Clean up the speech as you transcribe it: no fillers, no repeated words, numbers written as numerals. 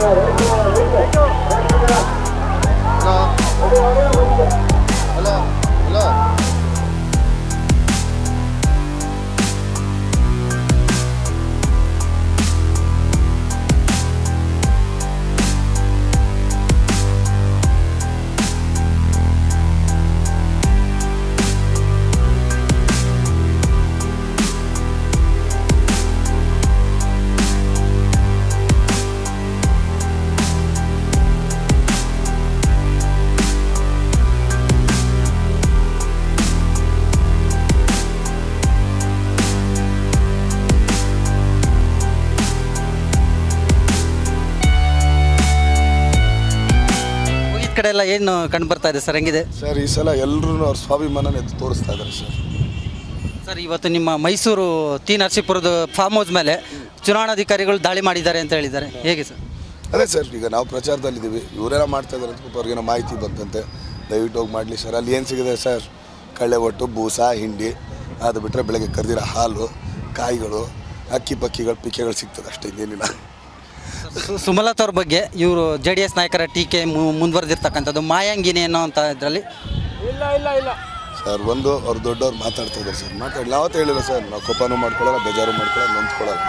Hello hello ಕಡೆ ಎಲ್ಲ ಏನು ಕಂಡು ಬರ್ತಾ ಇದೆ ಸರ್, ಹೆಂಗಿದೆ ಸರ್? ಈ ಸಲ ಎಲ್ಲರೂ ಅವ್ರ ಸ್ವಾಭಿಮಾನ ಎದ್ದು ತೋರಿಸ್ತಾ ಇದ್ದಾರೆ ಸರ್. ಸರ್, ಇವತ್ತು ನಿಮ್ಮ ಮೈಸೂರು ಟಿ ನರಸೀಪುರದ ಫಾರ್ಮ್ ಹೌಸ್ ಮೇಲೆ ಚುನಾವಣಾಧಿಕಾರಿಗಳು ದಾಳಿ ಮಾಡಿದ್ದಾರೆ ಅಂತ ಹೇಳಿದ್ದಾರೆ, ಹೇಗೆ ಸರ್? ಅದೇ ಸರ್, ಈಗ ನಾವು ಪ್ರಚಾರದಲ್ಲಿದ್ದೀವಿ, ಇವರೆಲ್ಲ ಮಾಡ್ತಾ ಇದ್ದಾರೆ ಅಂತ ಅವ್ರಿಗೇನೋ ಮಾಹಿತಿ ಬಂತಂತೆ, ದಯವಿಟ್ಟು ಹೋಗಿ ಮಾಡಲಿ ಸರ್. ಅಲ್ಲಿ ಏನು ಸಿಗಿದೆ ಸರ್? ಕಳ್ಳೆ ಒಟ್ಟು, ಬೂಸ, ಹಿಂಡಿ, ಅದು ಬಿಟ್ಟರೆ ಬೆಳಗ್ಗೆ ಕರೆದಿರೋ ಹಾಲು, ಕಾಯಿಗಳು, ಅಕ್ಕಿ ಪಕ್ಕಿಗಳು, ಪಿಕ್ಕೆಗಳು ಸಿಗ್ತದೆ ಅಷ್ಟೇ, ಇನ್ನೇನಿಲ್ಲ. ಸುಮಲತಾ ಅವ್ರ ಬಗ್ಗೆ ಇವರು JDS ನಾಯಕರ ಟೀಕೆ ಮುಂದುವರೆದಿರ್ತಕ್ಕಂಥದ್ದು ಮಾಯಾಂಗಿನಿ ಅನ್ನೋ ಅಂತ ಇದರಲ್ಲಿ ಇಲ್ಲ ಸರ್, ಒಂದು ಅವ್ರು ದೊಡ್ಡವ್ರು ಮಾತಾಡ್ತಾ ಇದ್ದಾರೆ ಸರ್. ನಾವತ್ತೇ ಹೇಳಿಲ್ಲ ಸರ್, ನಾವು ಕೋಪನೂ ಮಾಡ್ಕೊಳ್ಳಲ್ಲ, ಬೇಜಾರು ಮಾಡ್ಕೊಳ್ಳಲ್ಲ, ನೊಂದ್ಕೊಳ್ಳಲ್ಲ.